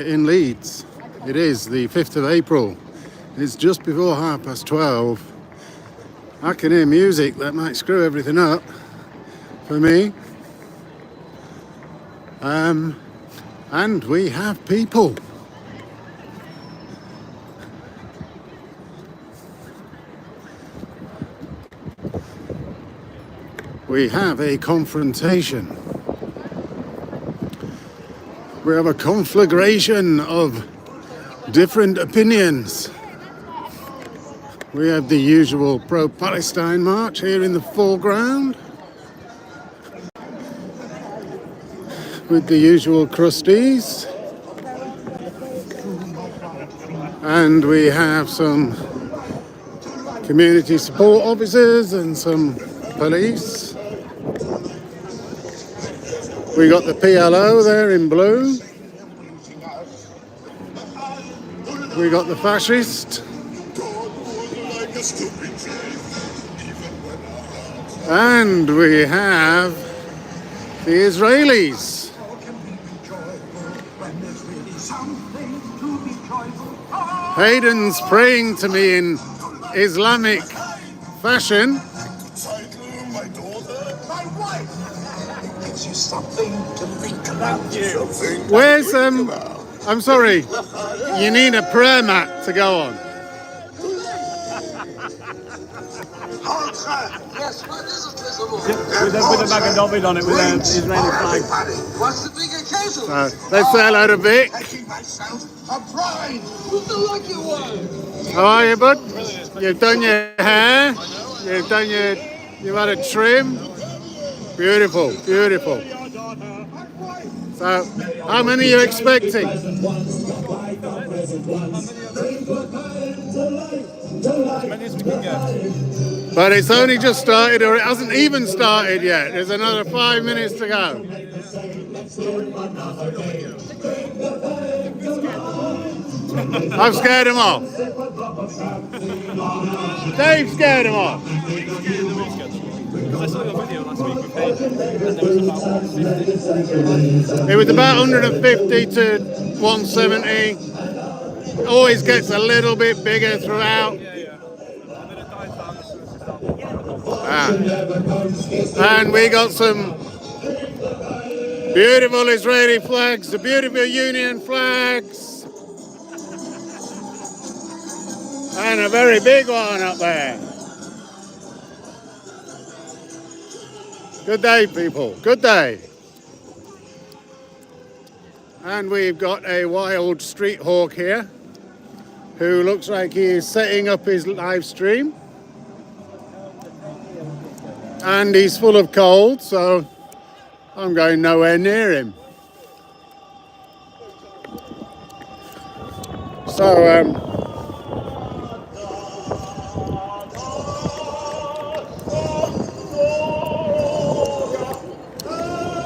in Leeds. It is the 5th of April. It's just before 12:30. I can hear music that might screw everything up for me. And we have people. We have a confrontation. We have a conflagration of different opinions. We have the usual pro-Palestine march here in the foreground, with the usual crusties. And we have some community support officers and some police. We got the PLO there in blue. We got the fascist. And we have the Israelis. Hayden's praying to me in Islamic fashion. Where's I'm sorry, you need a prayer mat to go on. With a Magen David on it with an Israeli flag. What's the big occasion? Let's say hello to Vic. How are you, bud? You've done your hair. You've had a trim. Beautiful, beautiful. So, how many are you expecting? As many as we can get. But it's only just started, or it hasn't even started yet. There's another 5 minutes to go. I've scared him off. Dave scared him off. I saw your video last week with Hayden, and there was about 150. It was about 150 to 170. Always gets a little bit bigger throughout. And we got some beautiful Israeli flags, the beautiful Union flags, and a very big one up there. Good day, people. Good day. And we've got a wild street hawk here who looks like he is setting up his live stream. And he's full of cold, so I'm going nowhere near him. So,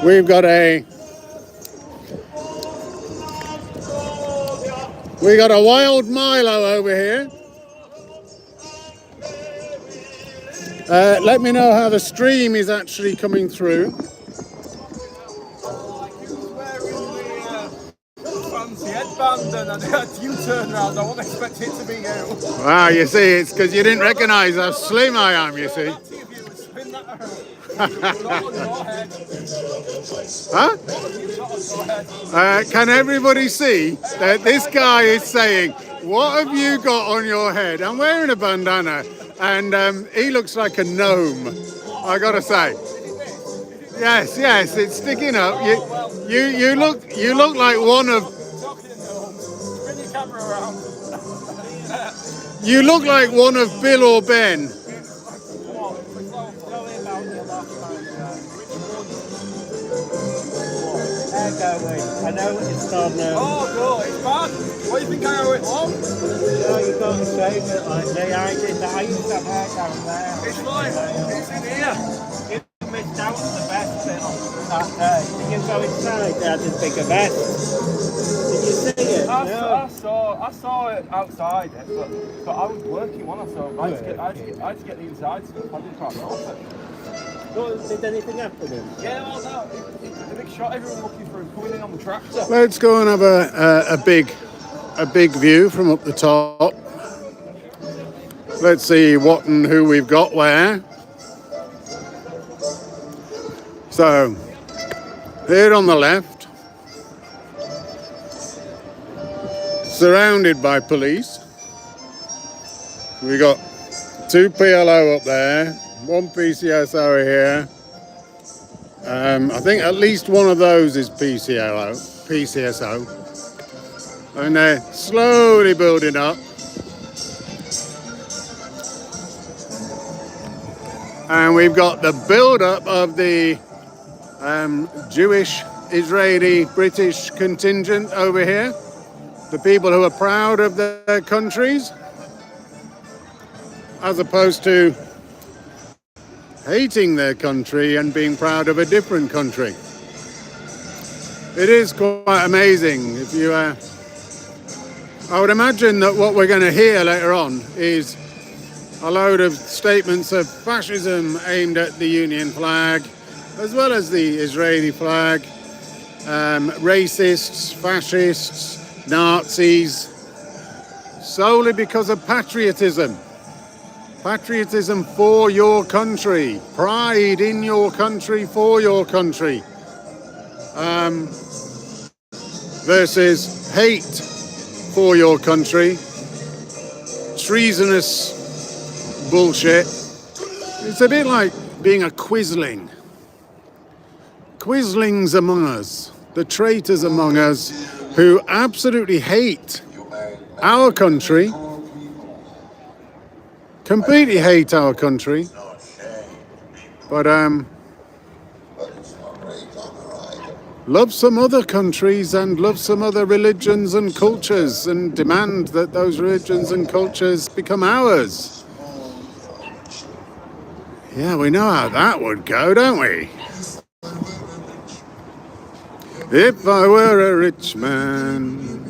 we've got a wild Milo over here. Let me know how the stream is actually coming through. Fancy headband and I had you turn around. I wasn't expecting it to be you. Wow, you see, it's because you didn't recognise how slim I am, you see. Huh? Can everybody see that this guy is saying, "What have you got on your head?" I'm wearing a bandana, and he looks like a gnome. I gotta say, yes, it's sticking up. You look like one of. Bring your camera around. You look like one of Bill or Ben. I know it's gone now. Oh, no, it's bad. What do you think I owe it on? No, you can't shave it like me. I used to have hair down there. It's fine. It's in here. You missed out on the best bit on that day. Did you go inside? They had this bigger vest. Did you see it? I saw it outside, but I was working on it, so I had to get the inside stuff. I didn't quite know it. Well, did anything happen? Yeah, well, no, the big shot everyone looking for him coming in on the tractor. Let's go and have a big view from up the top. Let's see what and who we've got where. So, here on the left, surrounded by police, we got 2 PLO up there, 1 PCSO here. I think at least one of those is PCSO. And they're slowly building up. And we've got the build-up of the Jewish, Israeli, British contingent over here. The people who are proud of their countries, as opposed to hating their country and being proud of a different country. It is quite amazing. If you, I would imagine that what we're going to hear later on is a load of statements of fascism aimed at the Union flag, as well as the Israeli flag, racists, fascists, Nazis, solely because of patriotism. Patriotism for your country, pride in your country, for your country, versus hate for your country, treasonous bullshit. It's a bit like being a quisling. Quislings among us, the traitors among us who absolutely hate our country, completely hate our country, but love some other countries and love some other religions and cultures and demand that those religions and cultures become ours. Yeah, we know how that would go, don't we? If I were a rich man.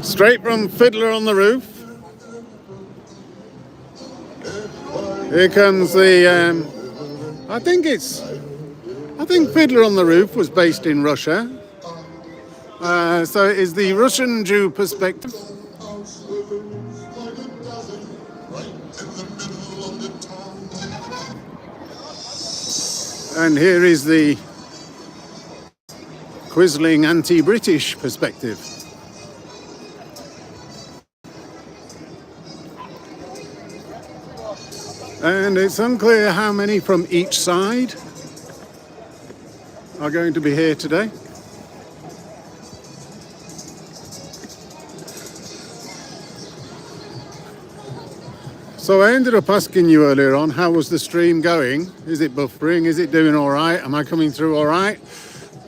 Straight from Fiddler on the Roof. Here comes the, I think Fiddler on the Roof was based in Russia. So it is the Russian Jew perspective. And here is the quisling anti-British perspective. And it's unclear how many from each side are going to be here today. So I ended up asking you earlier on, how was the stream going? Is it buffering? Is it doing all right? Am I coming through all right?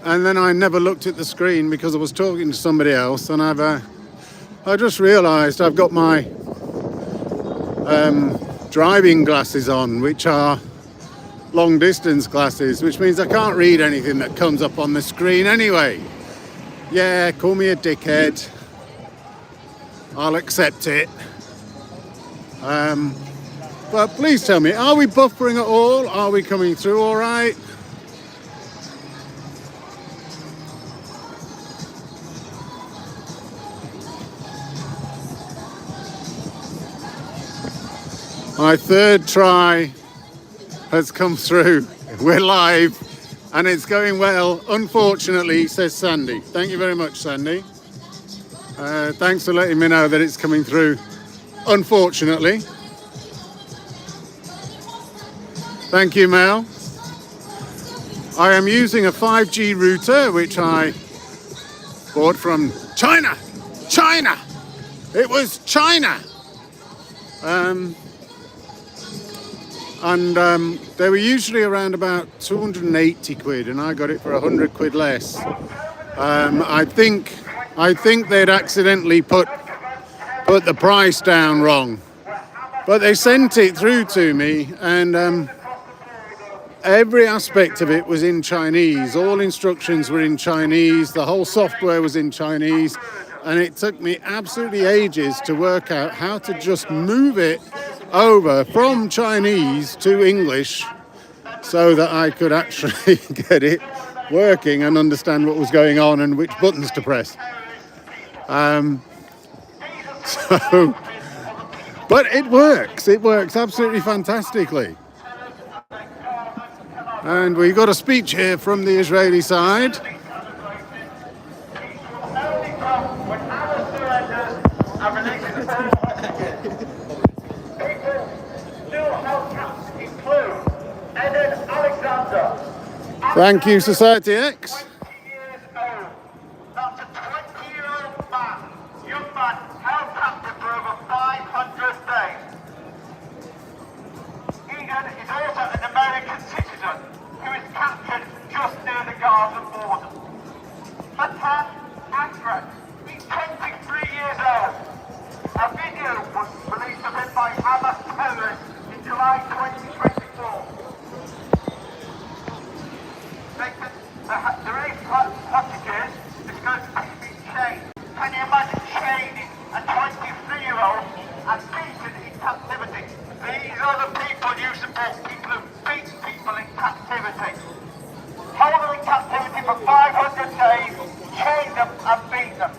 And then I never looked at the screen because I was talking to somebody else, and I just realised I've got my driving glasses on, which are long distance glasses, which means I can't read anything that comes up on the screen anyway. Yeah, call me a dickhead. I'll accept it. But please tell me, are we buffering at all? Are we coming through all right? My third try has come through. We're live and it's going well, unfortunately, says Sandy. Thank you very much, Sandy. Thanks for letting me know that it's coming through, unfortunately. Thank you, Mel. I am using a 5G router, which I bought from China. China! It was China! They were usually around about 280 quid, and I got it for 100 quid less. I think they'd accidentally put the price down wrong, but they sent it through to me, and every aspect of it was in Chinese. All instructions were in Chinese. The whole software was in Chinese. and it took me absolutely ages to work out how to just move it over from Chinese to English so that I could actually get it working and understand what was going on and which buttons to press. But it works absolutely fantastically. And we got a speech here from the Israeli side. Thank you, Society X. That's a 20-year-old man, young man, held captive for over 500 days. Egan is also an American citizen who is captured just near the Gaza border. Matan Akram, he's 23 years old. A video was released of him by Hamas terrorists in July 2024. The race hostages is going to be chained. Can you imagine chaining a 23-year-old and beaten in captivity? These are the people you support, people who beat people in captivity. Hold them in captivity for 500 days, chain them and beat them.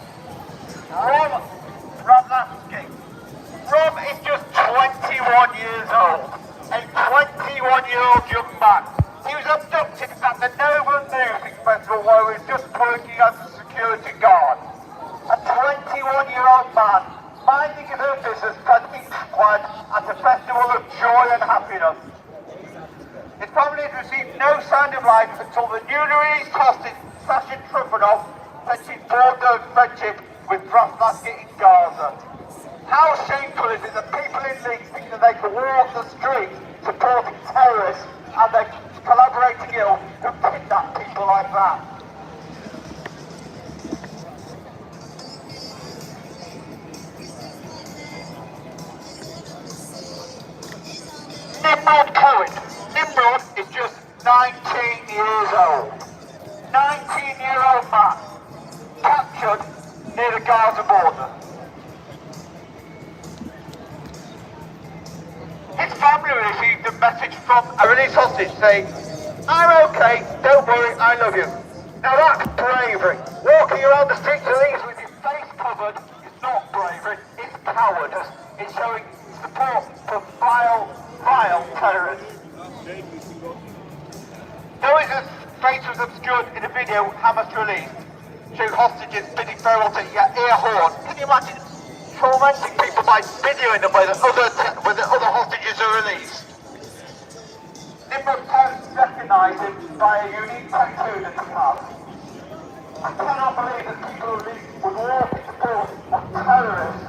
Rob is just 21 years old. A 21-year-old young man. He was abducted at the Nova Music Festival where he was just working as a security guard. A 21-year-old man minding his own business can be quiet at a festival of joy and happiness. His family has received no sign of life until the newly released hostage, Sasha Trufanov, said she forged a friendship with Braslavsky in Gaza. How shameful is it that people in Leeds think that they can walk the street supporting terrorists and they're collaborating ill who kidnap people like that? Nimrod Cohen. Nimrod is just 19 years old. 19-year-old man captured near the Gaza border. His family received a message from a released hostage saying, "I'm okay, don't worry, I love you." Now that's bravery. Walking around the streets of Leeds with your face covered is not bravery, it's cowardice. It's showing support for vile terrorists. Though his face was obscured in a video Hamas released, showing hostages bidding farewell to ear horn. Can you imagine tormenting people by videoing them when the other hostages are released? Nimrod's parents recognise him by a unique tattoo that he has. I cannot believe that people who would walk in support of terrorists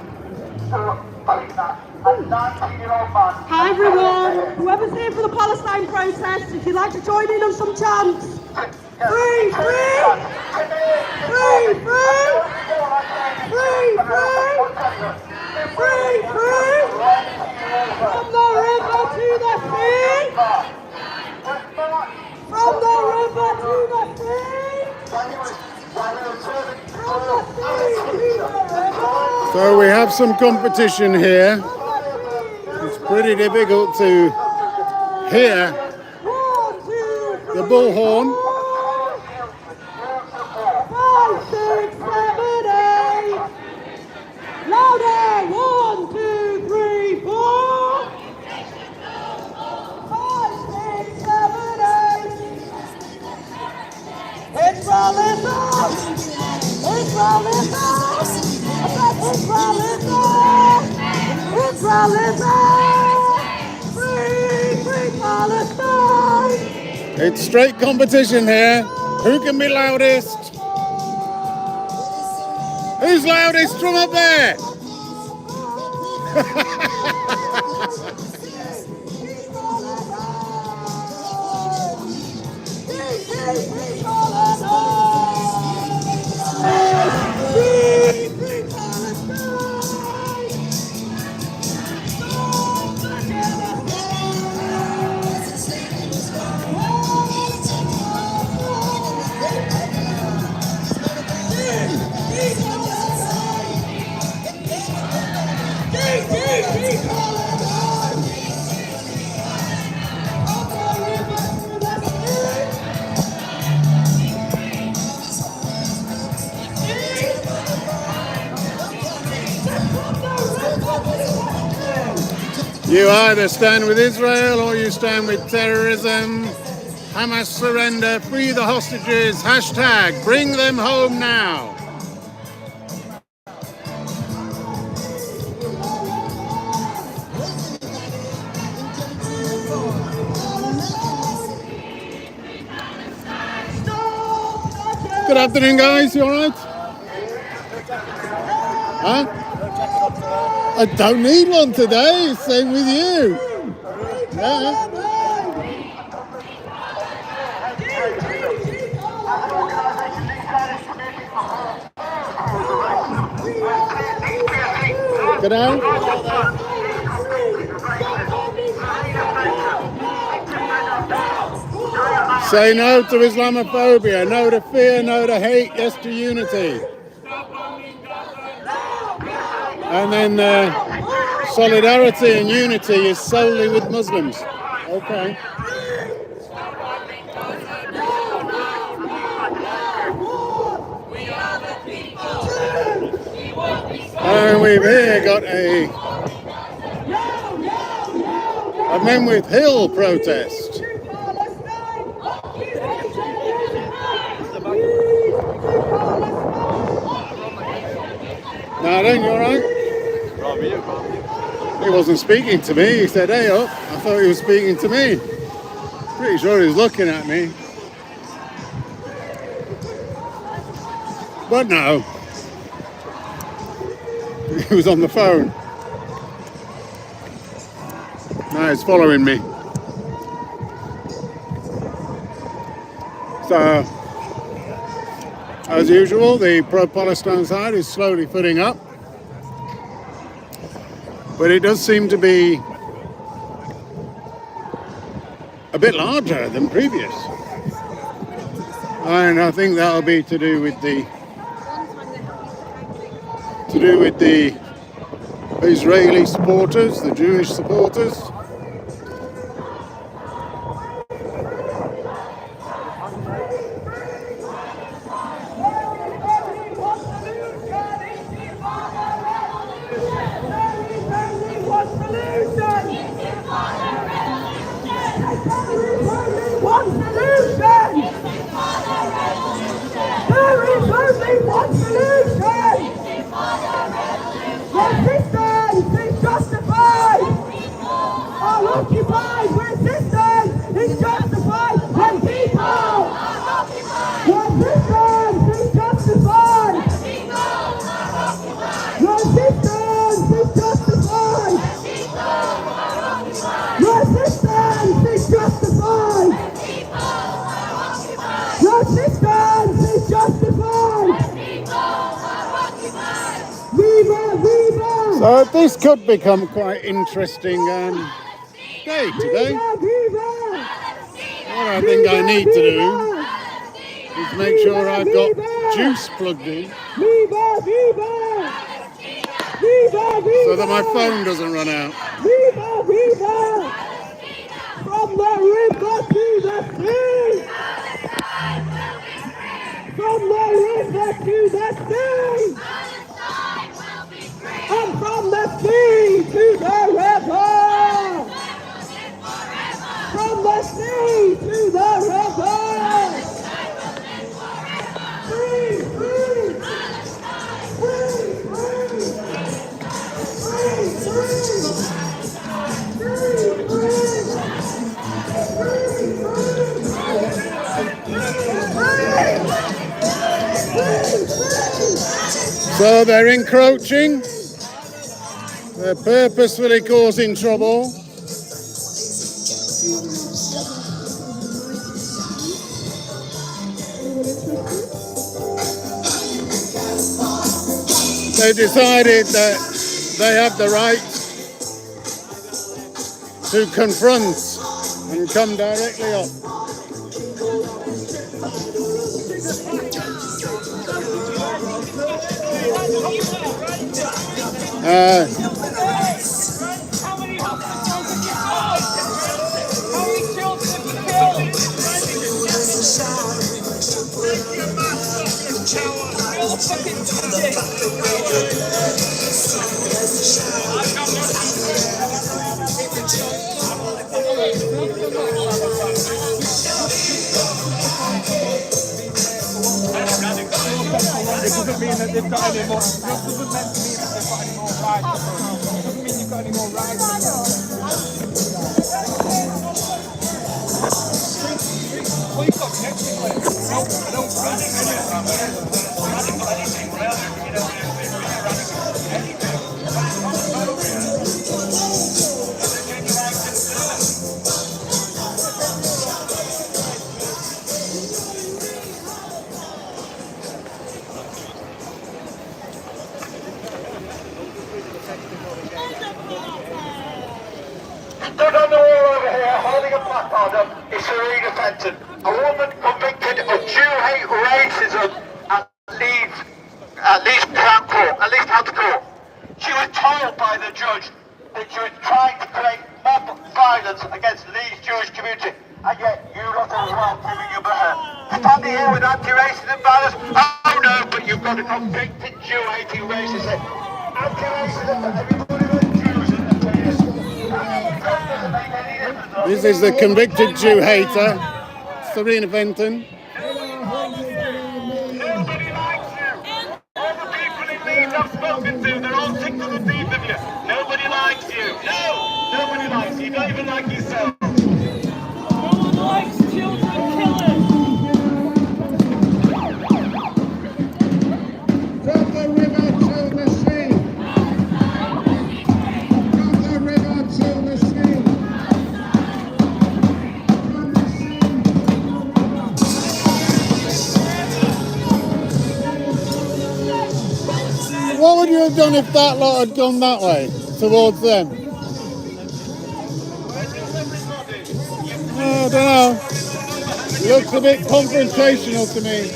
who kidnap a 19-year-old man. Hi everyone, whoever's here for the Palestine protest, if you'd like to join in on some chants. Free, free! Free, free! Free, free! Free, free! From the river to the sea! From the river to the sea! From the sea to the river! So we have some competition here. It's pretty difficult to hear the bullhorn. 5, 6, 7, 8. Louder! 1, 2, 3, 4. 5, 6, 7, 8. Israelism! Israelism! Israelism! Free, free Palestine! It's straight competition here. Who can be loudest? Who's loudest from up there? You either stand with Israel or you stand with terrorism. Hamas surrender, free the hostages, hashtag bring them home now. Good afternoon, guys. You all right? Huh? I don't need one today. Same with you. Yeah. Good day. Say no to Islamophobia, no to fear, no to hate, yes to unity. And then solidarity and unity is solely with Muslims. Okay. And we've here got a Men with Hill protest. Now then, you alright? He wasn't speaking to me, he said, hey up. I thought he was speaking to me. Pretty sure he was looking at me. But no. He was on the phone. Now he's following me. So, as usual, the pro-Palestine side is slowly filling up. But it does seem to be a bit larger than previous. And I think that'll be to do with the Israeli supporters, the Jewish supporters. Occupied resistance is justified when people resistance is justified. Resistance is justified. Resistance is justified. Resistance is justified. Viva, viva! So this could become quite interesting day today. What I think I need to do is make sure I've got juice plugged in so that my phone doesn't run out. From the river to the sea! From the river to the sea! And from the sea to the river! From the sea to the river! Free, free! Free, free! Free, So they're encroaching, they're purposefully causing trouble. They decided that they have the right to confront and come directly up. doesn't mean that they've got any more. Doesn't mean that they've got any more rights. Doesn't mean you've got any more rights. Well, you've got technically. I don't radical anything really. You know, radical anything. That's not appropriate. Stood on the wall over here holding a placard up is Serena Fenton, a woman convicted of Jew-hate racism at Leeds Crown Court, at Leeds House Court. She was told by the judge that she was trying to create mob violence against Leeds Jewish community, and yet you lot are well giving you better. Standing here with anti-racism banners, oh no, but you've got a convicted Jew-hating racist. Anti-racism for everybody but Jews in the place. This is the convicted Jew hater, Serena Fenton. Nobody likes you. All the people in Leeds I've spoken to, they're all sick to the teeth of you. Nobody likes you. No, nobody likes you. You don't even like yourself. No one likes children killers. From the river to the sea. From the river to the sea. From the sea. What would you have done if that lot had gone that way, towards them? I don't know. Looks a bit confrontational to me.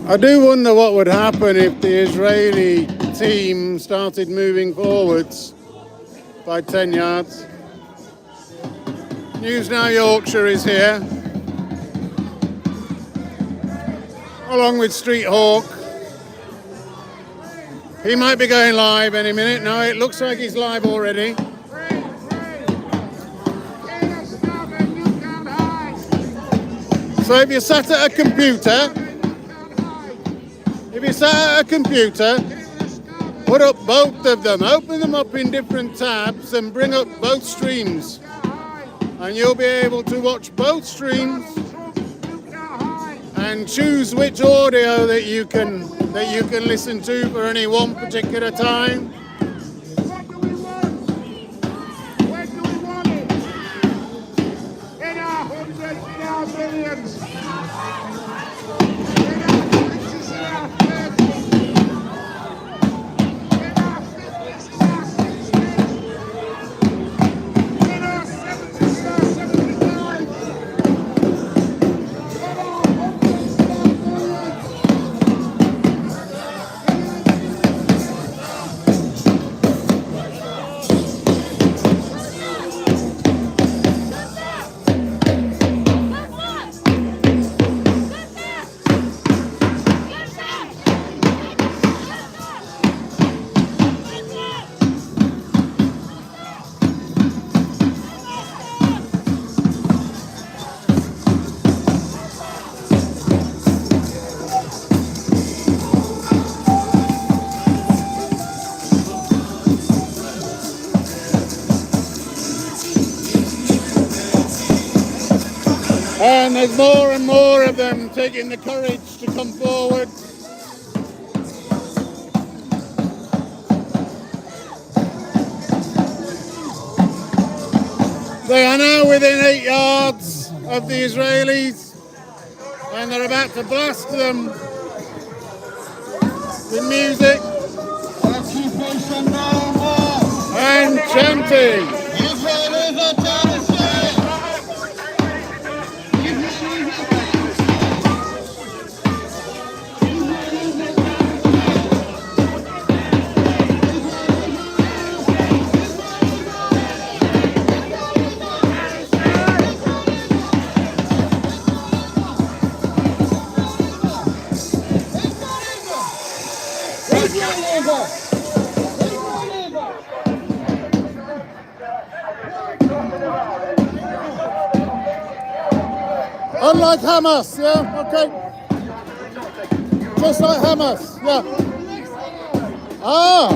I do wonder what would happen if the Israeli team started moving forwards by 10 yards. News Now Yorkshire is here, along with Street Hawk. He might be going live any minute. No, it looks like he's live already. So if you're sat at a computer, put up both of them, open them up in different tabs and bring up both streams. And you'll be able to watch both streams and choose which audio that you can listen to for any one particular time. What do we want? Where do we want it? In our hundreds, in our millions. In our twenties, in our thirties. In our fifties, in our sixties. In our seventies, in our 75s. In our hundreds, in our millions. And there's more and more of them taking the courage to come forward. They are now within 8 yards of the Israelis, and they're about to blast them with music and chanting. Unlike Hamas, yeah, okay. Just like Hamas, yeah. Ah,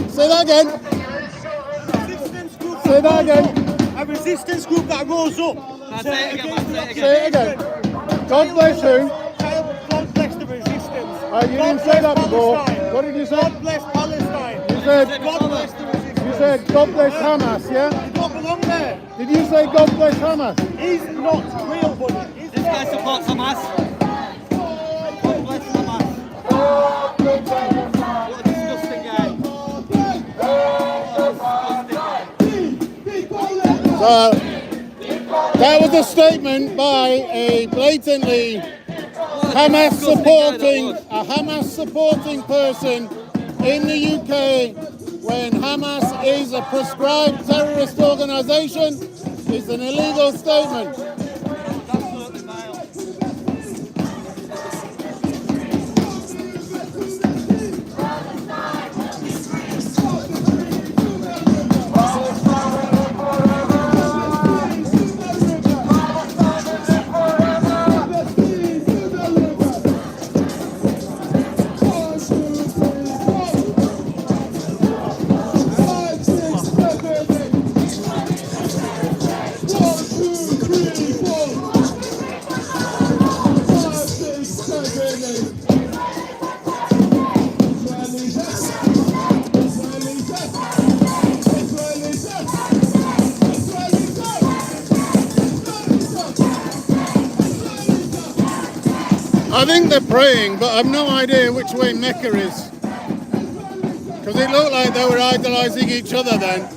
say that again. Say that again. A resistance group that rose up. Say it again. God bless who? God bless the resistance. You didn't say that before. What did you say? God bless Palestine. You said God bless the resistance. You said God bless Hamas, yeah? You don't belong there. Did you say God bless Hamas? He's not real, buddy. This guy supports Hamas. God bless Hamas. What a disgusting guy. So, that was a statement by a blatantly Hamas supporting person in the UK when Hamas is a prescribed terrorist organisation. It's an illegal statement. I think they're praying, but I've no idea which way Mecca is. Because it looked like they were idolising each other then.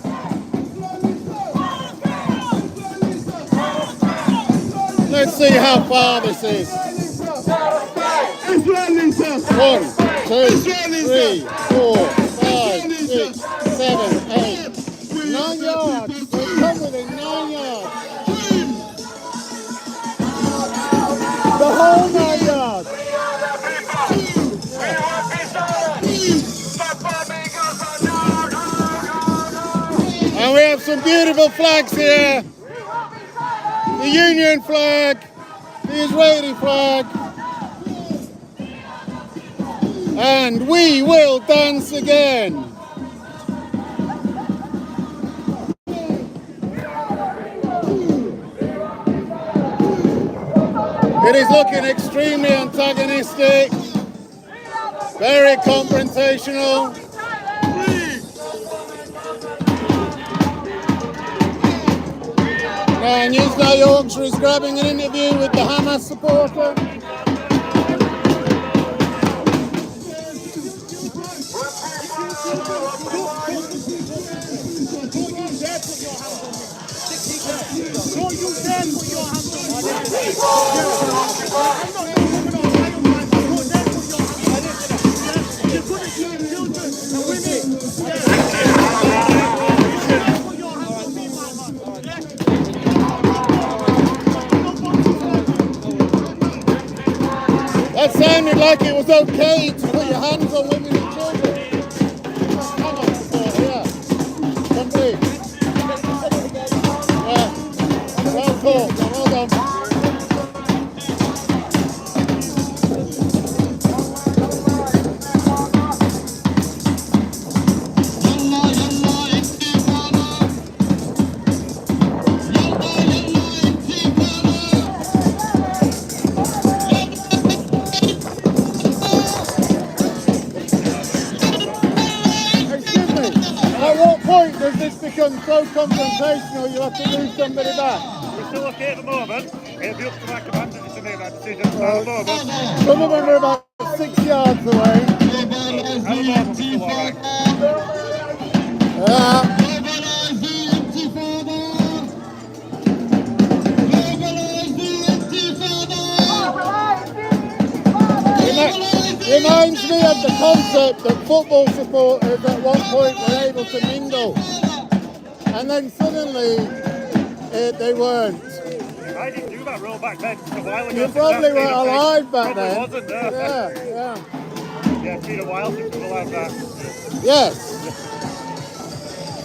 Let's see how far this is. 1, 2, 3, 4, 5, 6, 7, 8, 9 yards. They come within 9 yards. The whole 9 yards. And we have some beautiful flags here. The Union flag, the Israeli flag. And we will dance again. It is looking extremely antagonistic, very confrontational. And Newsday Yorkshire is grabbing an interview with the Hamas supporter. Don't you dare put your hands on me. You're good at shooting children and women. Put your hands on me, my man. That sounded like it was okay to put your hands on women and children. Hamas supporter, yeah. Complete. Yeah. Well cool. Well done. becomes so confrontational, you have to move somebody back. We're still okay at the moment. It'll be up to my commanders to make that decision. At the moment, Some of them are about 6 yards away. at the moment, we're still alright. Reminds me of the concept that football supporters at one point were able to mingle, and then suddenly they weren't. I didn't do that role back then. It's a while ago. You probably weren't alive back Probably then. wasn't, no. Yeah. Yeah, it's been a while since we've allowed that. Yes.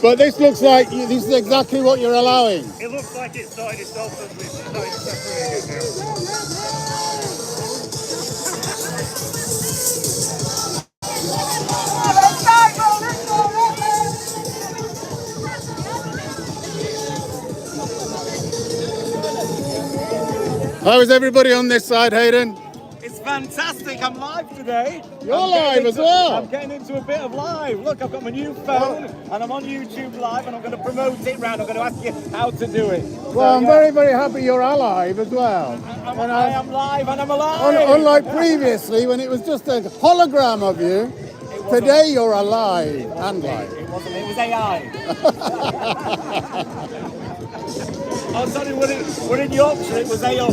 But this looks like this is exactly what you're allowing. It looks like it started itself as we started separating it How is everybody on this side, Hayden? It's fantastic. I'm live today. You're live as well. I'm getting into a bit of live. Look, I've got my new phone and I'm on YouTube live and I'm going to promote it round. I'm going to ask you how to do it. Well, I'm very, very happy you're alive as well. I am live and I'm alive. Unlike previously when it was just a hologram of you, today you're alive and live. It wasn't. It was AI. Oh, sorry, we're in Yorkshire. It was AI.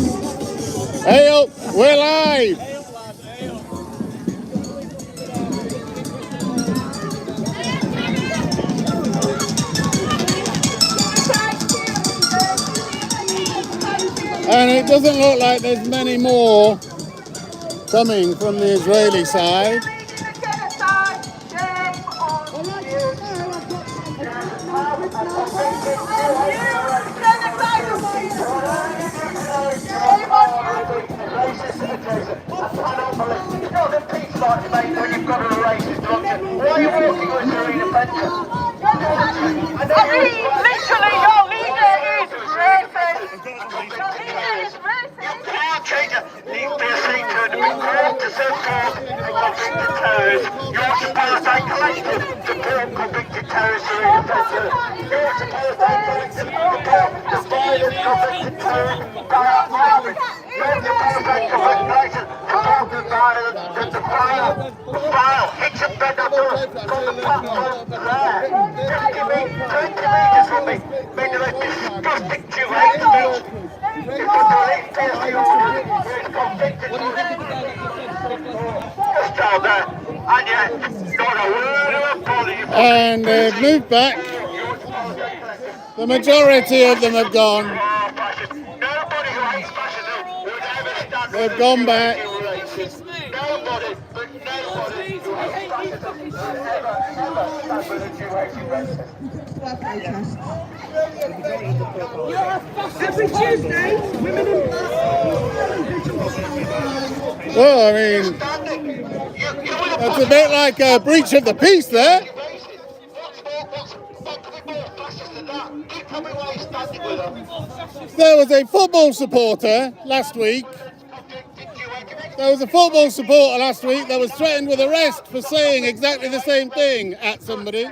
Hey up, we're live. And it doesn't look like there's many more coming from the Israeli side. Literally, your leader is racist. You can't change it. Needs to be a seeker to be called to serve cause and convicted terrorists. You're supposed to collective support convicted terrorists who are offenders. You're supposed to collective support the violent convicted terrorists by our army. You're supposed to collect support the violence that the file hits a bed on us from the platform there. 20 metres from me, made of a disgusting 2-8 speech. You can believe PSG order who is convicted of just down there, and yet not a word of apology. And they've moved back. The majority of them have gone. Nobody who hates fascism would ever stand. They've gone back. Nobody, but nobody who hates fascism would ever stand with a Jew-hating racist. Every Tuesday, women in Well, I mean, that's a bit like a breach of the peace there. There was a football supporter last week. There was a football supporter last week that was threatened with arrest for saying exactly the same thing at somebody.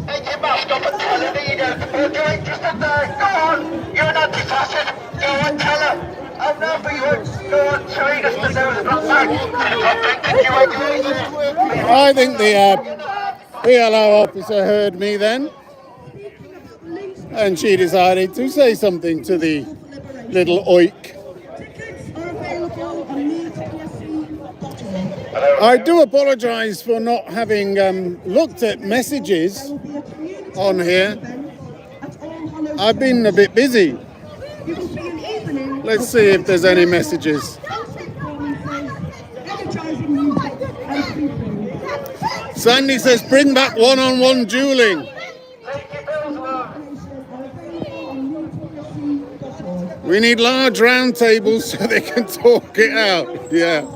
Take your mask off and tell her leader, you're interested there. Go on, you're an anti-fascist. Go on, tell her. Oh no, but you won't. Go on, trade us to know the black man. I think the PLO officer heard me then, and she decided to say something to the little oik. I do apologise for not having looked at messages on here. I've been a bit busy. Let's see if there's any messages. Sandy says, bring back one-on-one dueling. We need large round tables so they can talk it out. Yeah.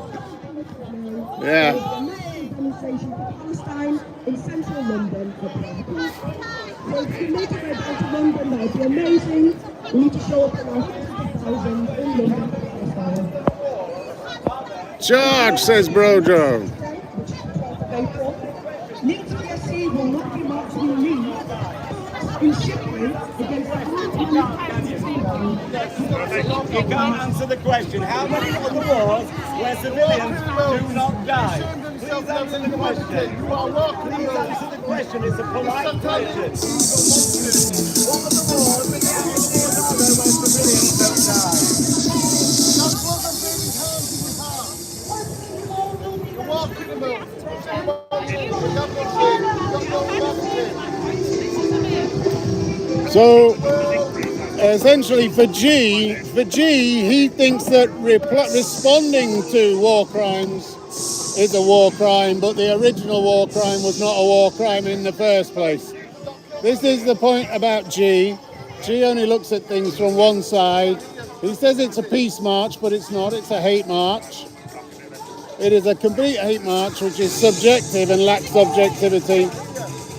Yeah. Demonstration for Palestine in central London. So if you make it go down to London, that would be amazing. We need to show up in our 50,000 in London for Palestine. Charge, says Brojo. Needs PSC will not be marked to lead in shipment against You can't answer the question. How many other wars where civilians do not die? Please answer the question. Please answer the question. It's a polite question. What are the wars where civilians don't die? So essentially for G, he thinks that responding to war crimes is a war crime, but the original war crime was not a war crime in the first place. This is the point about G. G only looks at things from one side. He says it's a peace march, but it's not. It's a hate march. It is a complete hate march, which is subjective and lacks objectivity.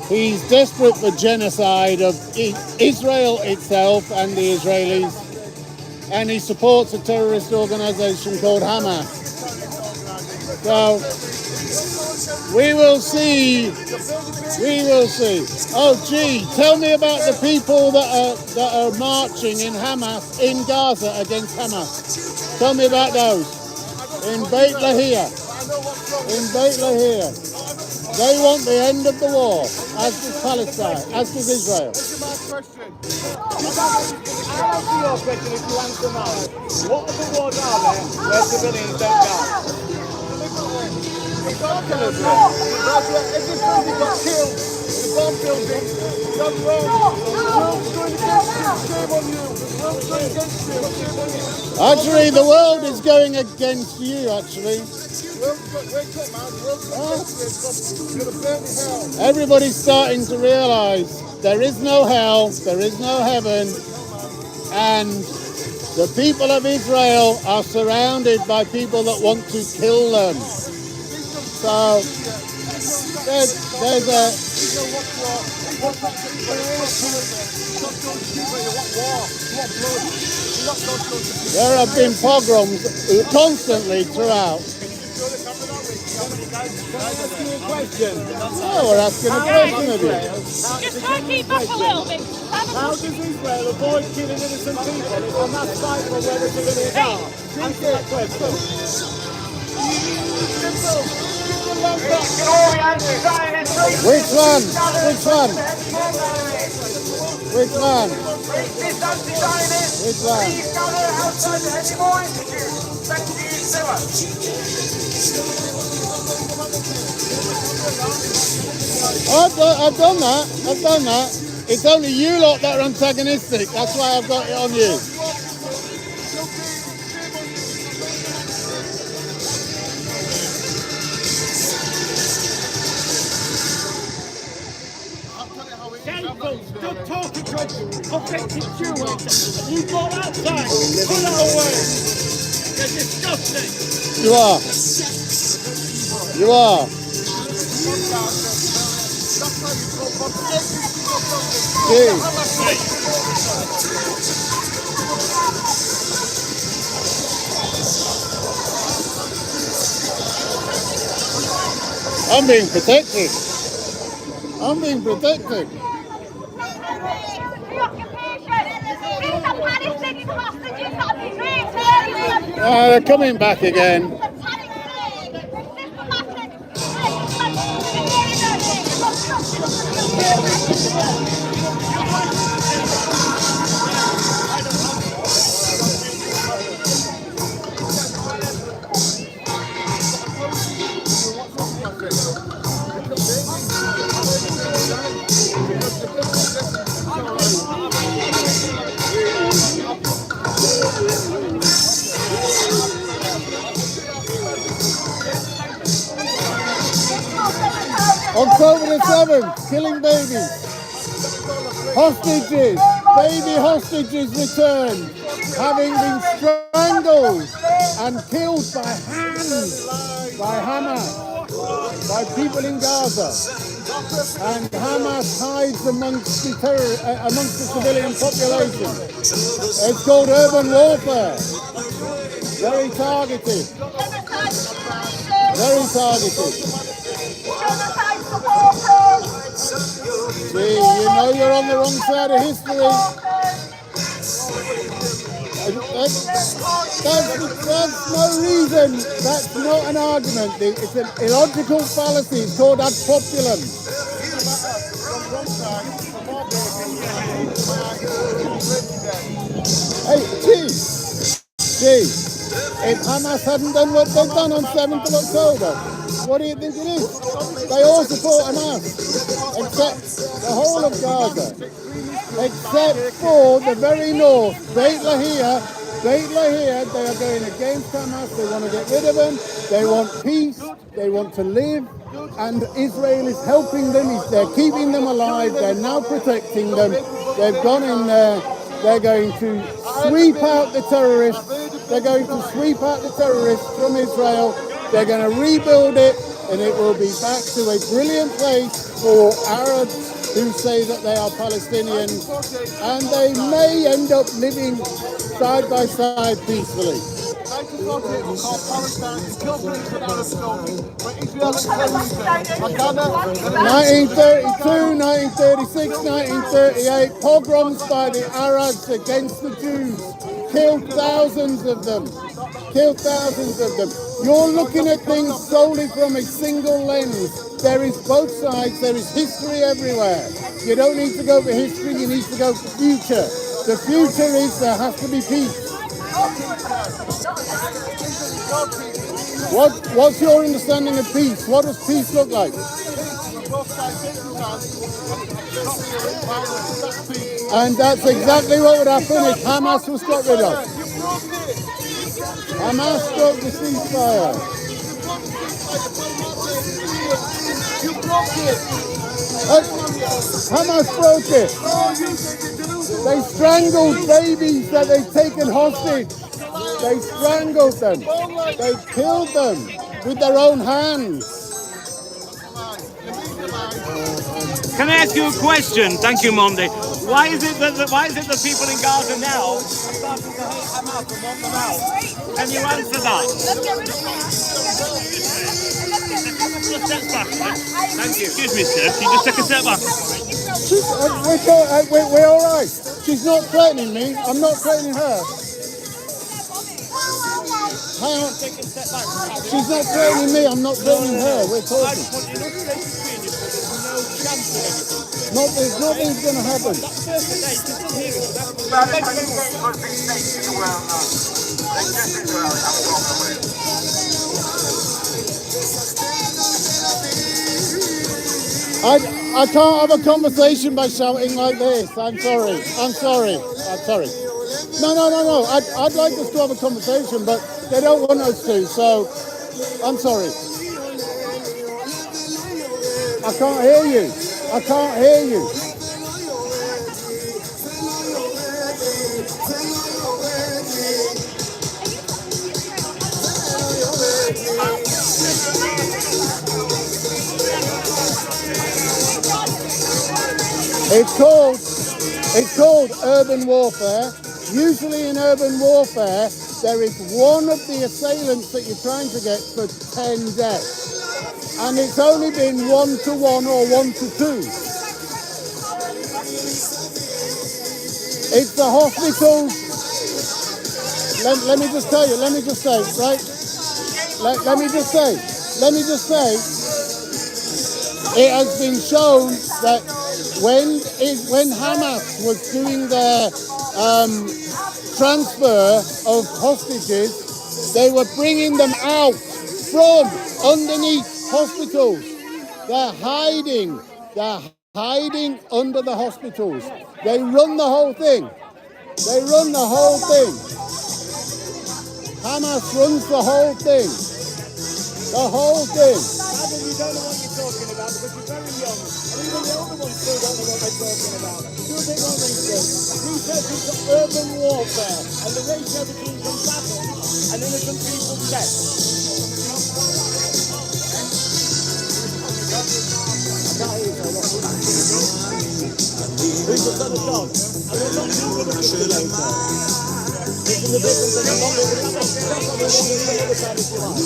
He's desperate for genocide of Israel itself and the Israelis, and he supports a terrorist organization called Hamas. So we will see. Oh, gee, tell me about the people that are marching in Gaza against Hamas. Tell me about those. In Beit Lahia. They want the end of the war, as does Palestine, as does Israel. I'll answer your question if you answer mine. What other wars are there where civilians don't die? Everybody got killed. The bomb building. That's wrong. The world's going against you. Shame on you. The world's going against you. Shame on you. Actually, the world is going against you, actually. Everybody's starting to realise there is no hell, there is no heaven, and the people of Israel are surrounded by people that want to kill them. So there have been pogroms constantly throughout. Oh, we're asking a question of you. Just try to keep up a little bit. How does Israel avoid killing innocent people if Hamas fight for where the civilians are? Answer that question. Which one? I've done that. It's only you lot that are antagonistic. That's why I've got it on you. Stop talking to offensive Jews. You go outside. Put that away. You're disgusting. You are. I'm being protected. They're coming back again. October the 7th, killing babies. Hostages, baby hostages returned, having been strangled and killed by hand by Hamas, by people in Gaza. And Hamas hides amongst the civilian population. It's called urban warfare. Very targeted. Very targeted. See, you know you're on the wrong side of history. That's no reason. That's not an argument. It's an illogical fallacy. It's called ad populum. Hey, gee, if Hamas hadn't done what they've done on 7th of October, what do you think it is? They all support Hamas, except the whole of Gaza, except for the very north. Beit Lahia, they are going against Hamas. They want to get rid of them. They want peace. They want to live. And Israel is helping them. They're keeping them alive. They're now protecting them. They've gone in there. They're going to sweep out the terrorists. They're going to sweep out the terrorists from Israel. They're going to rebuild it, and it will be back to a brilliant place for Arabs who say that they are Palestinians, and they may end up living side by side peacefully. 1932, 1936, 1938, pogroms by the Arabs against the Jews, killed thousands of them. You're looking at things solely from a single lens. There is both sides, there is history everywhere. You don't need to go for history, you need to go for future. The future is there has to be peace. What's your understanding of peace? What does peace look like? And that's exactly what would happen if Hamas was got rid of. Hamas broke the ceasefire. Hamas broke it. They strangled babies that they'd taken hostage. They strangled them. They killed them with their own hands. Can I ask you a question? Thank you, Monday. Why is it that people in Gaza now are starting to hate Hamas and want them out? Can you answer that? Thank you. Excuse me, sir. Can you just take a step back? We're all right. She's not threatening me. I'm not threatening her. Hang on. She's not threatening me. I'm not threatening her. We're talking. Nothing's going to happen. I can't have a conversation by shouting like this. I'm sorry. No. I'd like us to have a conversation, but they don't want us to, so I'm sorry. I can't hear you. It's called urban warfare. Usually in urban warfare, there is one of the assailants that you're trying to get for 10 deaths. And it's only been 1-to-1 or 1-to-2. It's the hospitals. Let me just say, right? Let me just say, it has been shown that when Hamas was doing their transfer of hostages, they were bringing them out from underneath hospitals. They're hiding under the hospitals. They run the whole thing. Hamas runs the whole thing. Adam, you don't know what you're talking about because you're very young. And even the older ones still don't know what they're talking about. Do a bit more research. Research into urban warfare and the ratio between combatants and innocent people's deaths. Who's the son of God? And we're not too good at this later. This is the difference in the model. That's what we're on the other side if you like.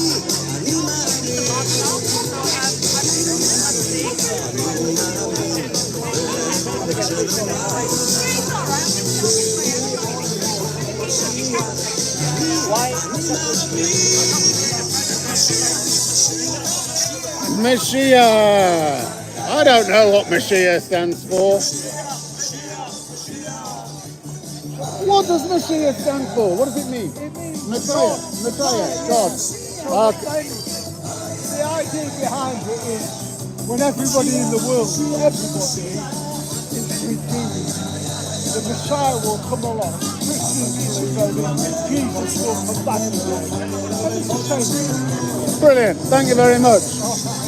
Mashiach. I don't know what Mashiach stands for. What does Mashiach stand for? What does it mean? It means Messiah. Messiah. God. Okay. The idea behind it is when everybody in the world, everybody is redeemed, the Messiah will come along. Christians will go in, Jesus will come back again. And it's the same. Brilliant. Thank you very much.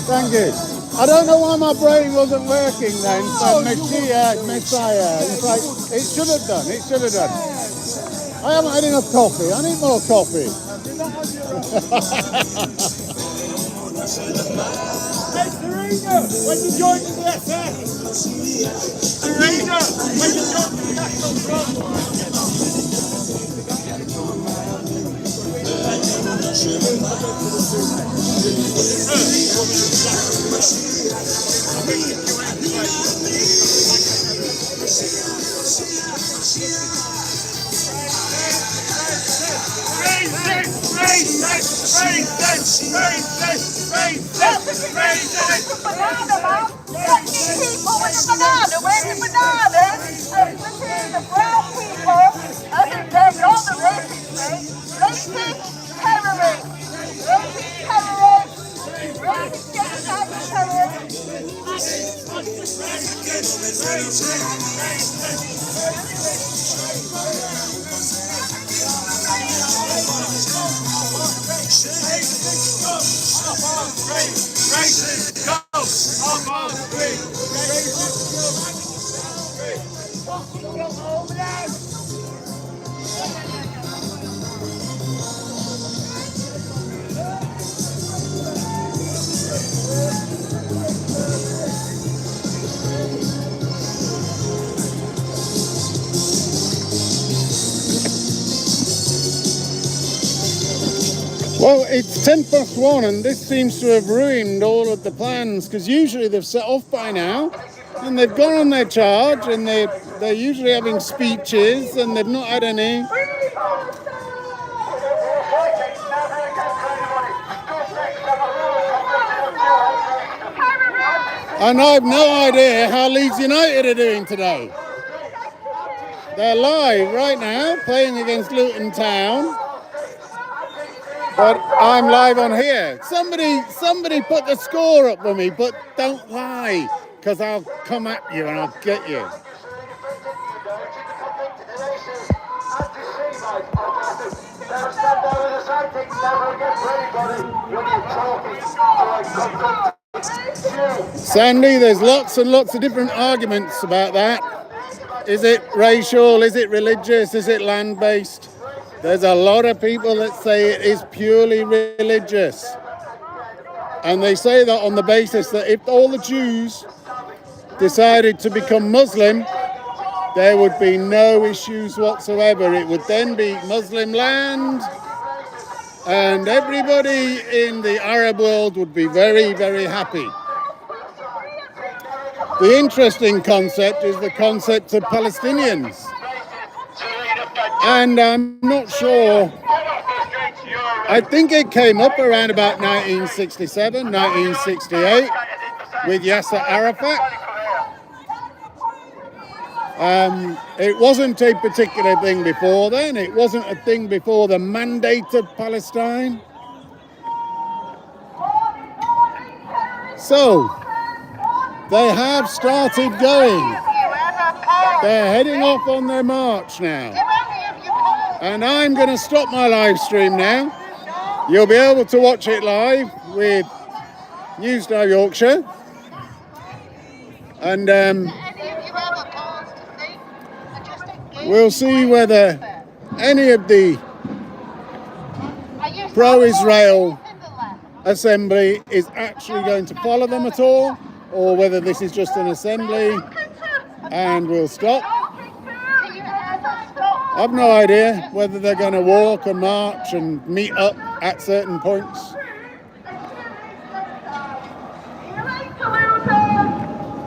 Thank you. I don't know why my brain wasn't working then, but Mashiach, Messiah. It's like, it should have done. It should have done. I haven't had enough coffee. I need more coffee. Hey, Serena, when you join the USA? Serena, when you join the National Front? Well, it's 1:10 and this seems to have ruined all of the plans because usually they've set off by now and they've gone on their charge and they're usually having speeches and they've not had any. And I have no idea how Leeds United are doing today. They're live right now playing against Luton Town. But I'm live on here. Somebody put the score up for me, but don't lie, because I'll come at you and I'll get you. Sandy, there's lots and lots of different arguments about that. Is it racial? Is it religious? Is it land-based? There's a lot of people that say it is purely religious. And they say that on the basis that if all the Jews decided to become Muslim, there would be no issues whatsoever. It would then be Muslim land, and everybody in the Arab world would be very, very happy. The interesting concept is the concept of Palestinians. And I'm not sure, I think it came up around about 1967, 1968 with Yasser Arafat. It wasn't a particular thing before then. It wasn't a thing before the Mandate of Palestine. So, they have started going. They're heading off on their march now. And I'm going to stop my live stream now. You'll be able to watch it live with News Now Yorkshire. And we'll see whether any of the pro-Israel assembly is actually going to follow them at all, or whether this is just an assembly and we'll stop. I've no idea whether they're going to walk and march and meet up at certain points.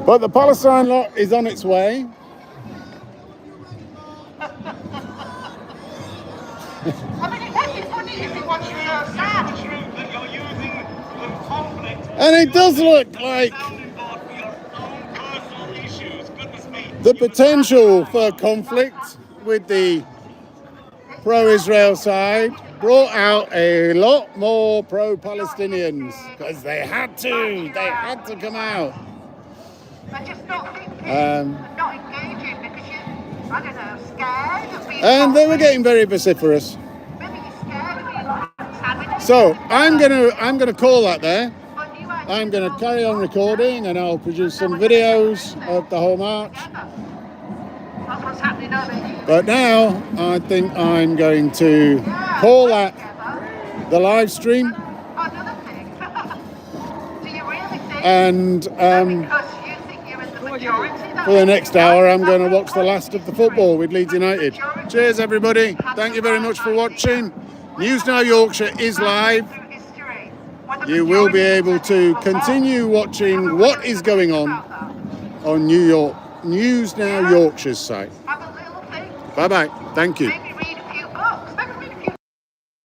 But the Palestine lot is on its way. And it does look like the potential for conflict with the pro-Israel side brought out a lot more pro-Palestinians because they had to come out. They're just not thinking, not engaging because you're, I don't know, scared of being And they were getting very vociferous. maybe you're scared of being locked. So I'm gonna call that there. I'm gonna carry on recording and I'll produce some videos of the whole march. That's what's happening over here. But now I think I'm going to call that the live stream. Another thing. Do you really think And because you think you're in the majority that for the next hour, I'm going to watch the last of the football with Leeds United. Cheers, everybody. Thank you very much for watching. News Now Yorkshire is live. You will be able to continue watching what is going on News Now Yorkshire's site. Bye-bye. Thank you.